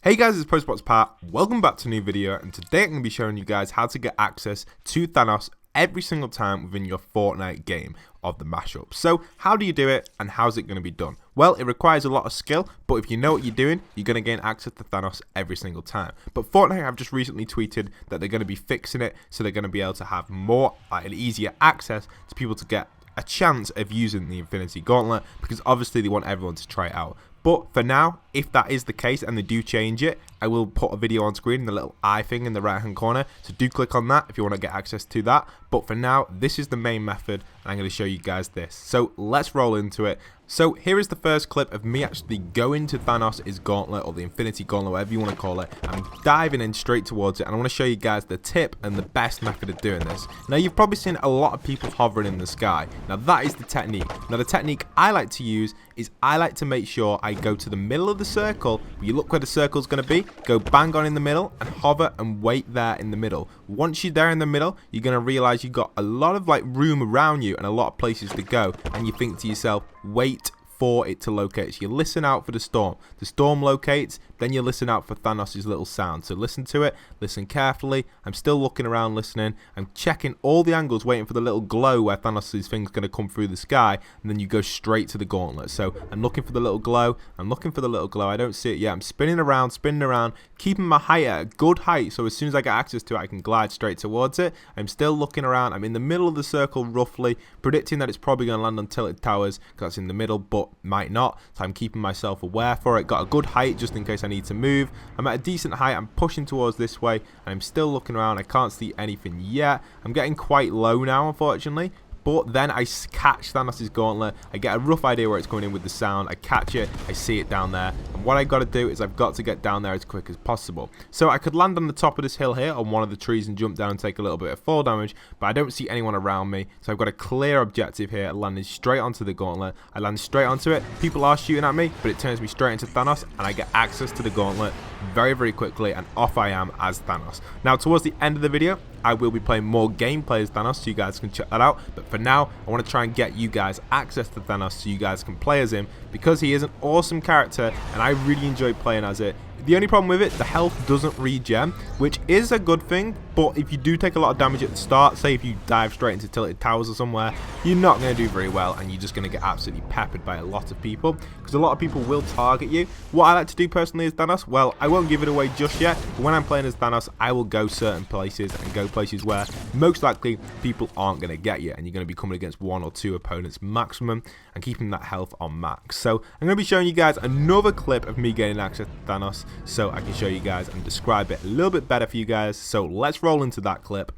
Hey guys, it's postboxpat. Welcome back to a new video, and today I'm going to be showing you guys how to get access to Thanos every single time within your Fortnite game of the mashup. So how do you do it, and how's it going to be done? Well, it requires a lot of skill, but if you know what you're doing, you're going to gain access to Thanos every single time. But Fortnite have just recently tweeted that they're going to be fixing it, so they're going to be able to have more and easier access to people to get a chance of using the Infinity Gauntlet, because obviously they want everyone to try it out. But for now, if that is the case and they do change it, I will put a video on screen, the little eye thing in the right hand corner, so do click on that if you want to get access to that. But for now, this is the main method, and I'm going to show you guys this. So let's roll into it. So here is the first clip of me actually going to Thanos' Gauntlet, or the Infinity Gauntlet, whatever you want to call it. I'm diving in straight towards it, and I want to show you guys the tip and the best method of doing this. Now, you've probably seen a lot of people hovering in the sky. Now, that is the technique. Now, the technique I like to use is I like to make sure I go to the middle of the circle. You look where the circle's going to be, go bang on in the middle, and hover and wait there in the middle. Once you're there in the middle, you're going to realize you've got a lot of room around you and a lot of places to go, and you think to yourself, wait for it to locate. So you listen out for the storm. The storm locates, then you listen out for Thanos' little sound. So listen to it, listen carefully. I'm still looking around, listening. I'm checking all the angles, waiting for the little glow where Thanos' thing's going to come through the sky, and then you go straight to the gauntlet. So I'm looking for the little glow. I'm looking for the little glow. I don't see it yet. I'm spinning around, keeping my height at a good height, so as soon as I get access to it, I can glide straight towards it. I'm still looking around. I'm in the middle of the circle roughly, predicting that it's probably going to land on tilted towers because that's in the middle, but might not, so I'm keeping myself aware for it. Got a good height just in case I need to move. I'm at a decent height. I'm pushing towards this way, and I'm still looking around. I can't see anything yet. I'm getting quite low now, unfortunately. But then I catch Thanos' Gauntlet. I get a rough idea where it's coming in with the sound. I catch it. I see it down there. And what I got to do is I've got to get down there as quick as possible. So I could land on the top of this hill here on one of the trees and jump down and take a little bit of fall damage. But I don't see anyone around me. So I've got a clear objective here. Landing straight onto the Gauntlet. I land straight onto it. People are shooting at me, but it turns me straight into Thanos. And I get access to the Gauntlet very, very quickly. And off I am as Thanos. Now, towards the end of the video, I will be playing more gameplay as Thanos, so you guys can check that out. But for now, I want to try and get you guys access to Thanos so you guys can play as him, because he is an awesome character and I really enjoy playing as it. The only problem with it, the health doesn't regen, which is a good thing, but if you do take a lot of damage at the start, say if you dive straight into tilted towers or somewhere, you're not going to do very well, and you're just going to get absolutely peppered by a lot of people, because a lot of people will target you. What I like to do personally as Thanos, well, I won't give it away just yet, but when I'm playing as Thanos, I will go certain places and go places where most likely people aren't going to get you, and you're going to be coming against one or two opponents maximum and keeping that health on max. So I'm going to be showing you guys another clip of me gaining access to Thanos, so I can show you guys and describe it a little bit better for you guys. So let's roll into that clip.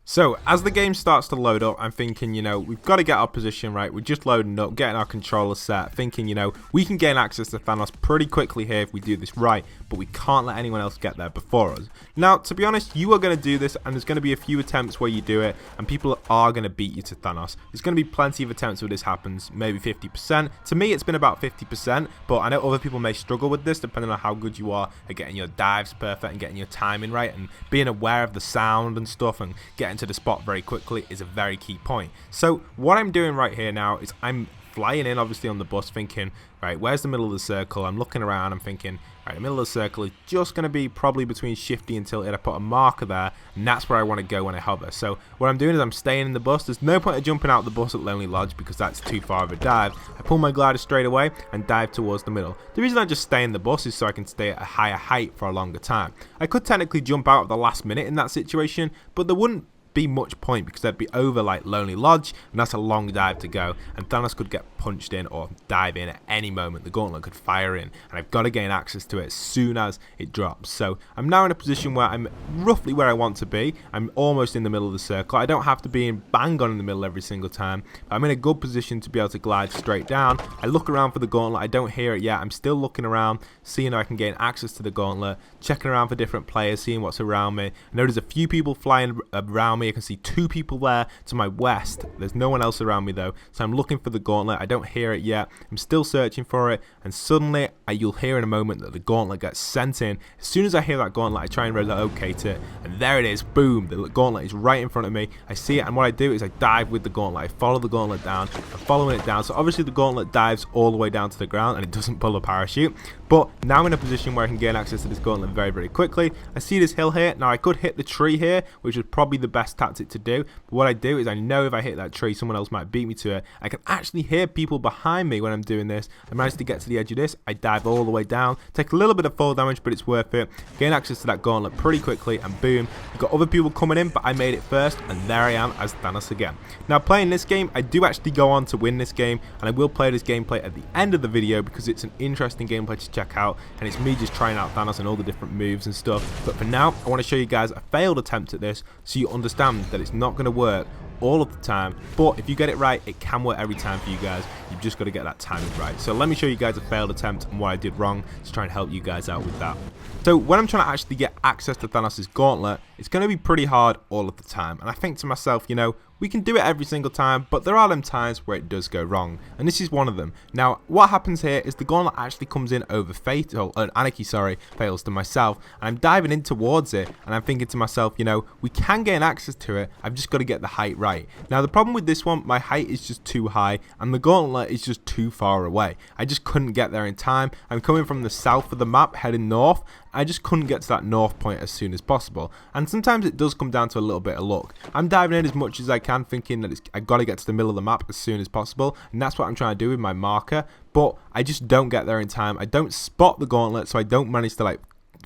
So as the game starts to load up, I'm thinking, we've got to get our position right. We're just loading up, getting our controller set, thinking, we can gain access to Thanos pretty quickly here if we do this right, but we can't let anyone else get there before us. Now, to be honest, you are going to do this, and there's going to be a few attempts where you do it, and people are going to beat you to Thanos. There's going to be plenty of attempts where this happens, maybe 50%. To me, it's been about 50%, but I know other people may struggle with this, depending on how good you are at getting your dives perfect and getting your timing right, and being aware of the sound and stuff, and getting to the spot very quickly is a very key point. So what I'm doing right here now is I'm flying in, obviously, on the bus, thinking, right, where's the middle of the circle? I'm looking around, I'm thinking, right, the middle of the circle is just going to be probably between shifty and tilted. I put a marker there, and that's where I want to go when I hover. So what I'm doing is I'm staying in the bus. There's no point of jumping out the bus at Lonely Lodge because that's too far of a dive. I pull my glider straight away and dive towards the middle. The reason I just stay in the bus is so I can stay at a higher height for a longer time. I could technically jump out at the last minute in that situation, but there wouldn't be much point because they'd be over Lonely Lodge, and that's a long dive to go, and Thanos could get punched in or dive in at any moment. The Gauntlet could fire in, and I've got to gain access to it as soon as it drops. So I'm now in a position where I'm roughly where I want to be. I'm almost in the middle of the circle. I don't have to be in bang on in the middle every single time, but I'm in a good position to be able to glide straight down. I look around for the Gauntlet. I don't hear it yet. I'm still looking around, seeing if I can gain access to the Gauntlet, checking around for different players, seeing what's around me. I know there's a few people flying around me. I can see two people there to my west. There's no one else around me though, so I'm looking for the Gauntlet. I don't hear it yet. I'm still searching for it, and suddenly you'll hear in a moment that the Gauntlet gets sent in. As soon as I hear that Gauntlet, I try and relocate it, and there it is. Boom, the Gauntlet is right in front of me. I see it, and what I do is I dive with the Gauntlet. I follow the Gauntlet down. I'm following it down, so obviously the Gauntlet dives all the way down to the ground, and it doesn't pull a parachute, But now I'm in a position where I can gain access to this gauntlet very, very quickly. I see this hill here. Now I could hit the tree here, which is probably the best tactic to do. But what I do is I know if I hit that tree, someone else might beat me to it. I can actually hear people behind me when I'm doing this. I managed to get to the edge of this. I dive all the way down, take a little bit of fall damage, but it's worth it. Gain access to that gauntlet pretty quickly, and boom, you've got other people coming in, but I made it first, and there I am as THANOS again. Now playing this game, I do actually go on to win this game, and I will play this gameplay at the end of the video because it's an interesting gameplay to check out, and it's me just trying out THANOS and all the different moves and stuff. But for now, I want to show you guys a failed attempt at this so you understand that it's not going to work all of the time, but if you get it right, it can work every time for you guys. You've just got to get that timing right. So let me show you guys a failed attempt and what I did wrong to try and help you guys out with that. So when I'm trying to actually get access to Thanos' gauntlet, it's going to be pretty hard all of the time, and I think to myself, you know, we can do it every single time, but there are them times where it does go wrong, and this is one of them. Now, what happens here is the gauntlet actually comes in over Anarchy, fails to myself, and I'm diving in towards it, and I'm thinking to myself, you know, we can gain access to it, I've just got to get the height right. Now, the problem with this one, my height is just too high, and the gauntlet is just too far away. I just couldn't get there in time. I'm coming from the south of the map, heading north. I just couldn't get to that north point as soon as possible, and sometimes it does come down to a little bit of luck. I'm diving in as much as I can, thinking that I've got to get to the middle of the map as soon as possible, and that's what I'm trying to do with my marker, but I just don't get there in time. I don't spot the gauntlet, so I don't manage to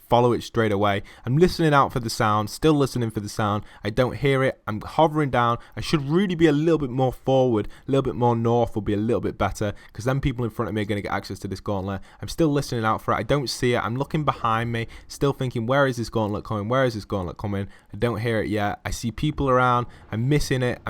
follow it straight away. I'm listening out for the sound, still listening for the sound. I don't hear it. I'm hovering down. I should really be a little bit more forward, a little bit more north will be a little bit better, because then people in front of me are going to get access to this gauntlet. I'm still listening out for it. I don't see it. I'm looking behind me, still thinking, where is this gauntlet coming? Where is this gauntlet coming? I don't hear it yet. I see people around. I'm missing it.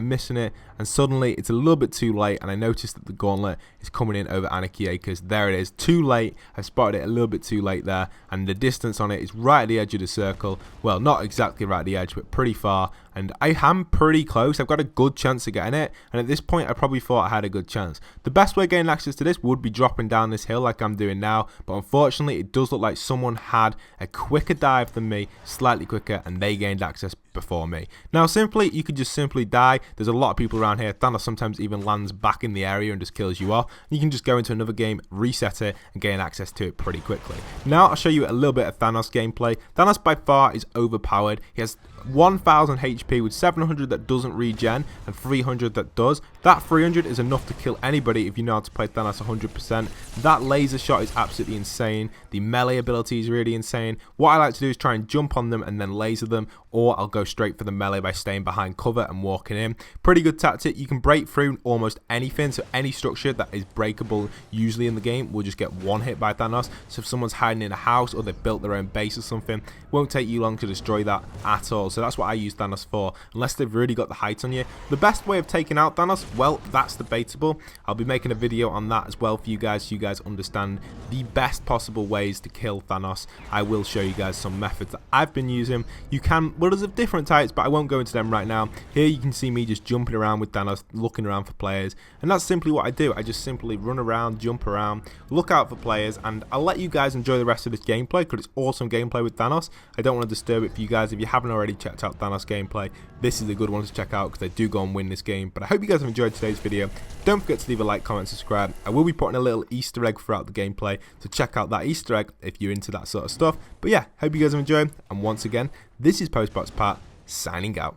And suddenly it's a little bit too late, and I notice that the gauntlet is coming in over Anarchy Acres. There it is. Too late. I spotted it a little bit too late there, and the distance on it is right at the edge of the circle. Well, not exactly right at the edge, but pretty far, and I am pretty close. I've got a good chance of getting it, and at this point I probably thought I had a good chance. The best way of getting access to this would be dropping down this hill like I'm doing now, but unfortunately it does look like someone had a quicker dive than me, slightly quicker, and they gained access before me. Now you could just simply die. There's a lot of people around here. THANOS sometimes even lands back in the area and just kills you off. You can just go into another game, reset it, and gain access to it pretty quickly. Now I'll show you a little bit of THANOS gameplay. THANOS by far is overpowered. He has 1000 HP with 700 that doesn't regen and 300 that does. That 300 is enough to kill anybody if you know how to play THANOS 100%. That laser shot is absolutely insane. The melee ability is really insane. What I like to do is try and jump on them and then laser them, or I'll go straight for the melee by staying behind cover and walking in. Pretty good tactic. You can break through almost anything, so any structure that is breakable usually in the game will just get one hit by THANOS. So if someone's hiding in a house or they've built their own base or something, it won't take you long to destroy that at all. So that's what I use THANOS for, unless they've really got the height on you. The best way of taking out THANOS, well, that's debatable. I'll be making a video on that as well for you guys, so you guys understand the best possible ways to kill THANOS. I will show you guys some methods that I've been using. You can, well, there's different types, but I won't go into them right now. Here you can see me just jumping around with THANOS, looking around for players, and that's simply what I do. I just simply run around, jump around, look out for players, and I'll let you guys enjoy the rest of this gameplay because it's awesome gameplay with THANOS. I don't want to disturb it for you guys. If you haven't already checked out THANOS gameplay, this is a good one to check out because they do go and win this game. But I hope you guys have enjoyed today's video. Don't forget to leave a like, comment, subscribe. I will be putting a little Easter egg throughout the gameplay, so check out that Easter egg if you're into that sort of stuff. But yeah, hope you guys have enjoyed, and once again, this is postboxpat signing out.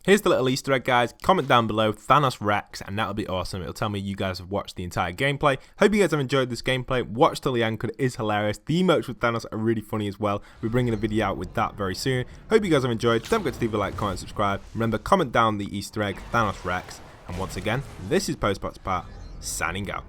Here's the little Easter egg, guys. Comment down below Thanos Rex, and that'll be awesome. It'll tell me you guys have watched the entire gameplay. Hope you guys have enjoyed this gameplay. Watch till the end because it is hilarious. The emotes with Thanos are really funny as well. We're bringing a video out with that very soon. Hope you guys have enjoyed. Don't forget to leave a like, comment, subscribe. Remember, comment down the Easter egg Thanos Rex. And once again, this is postboxpat signing out.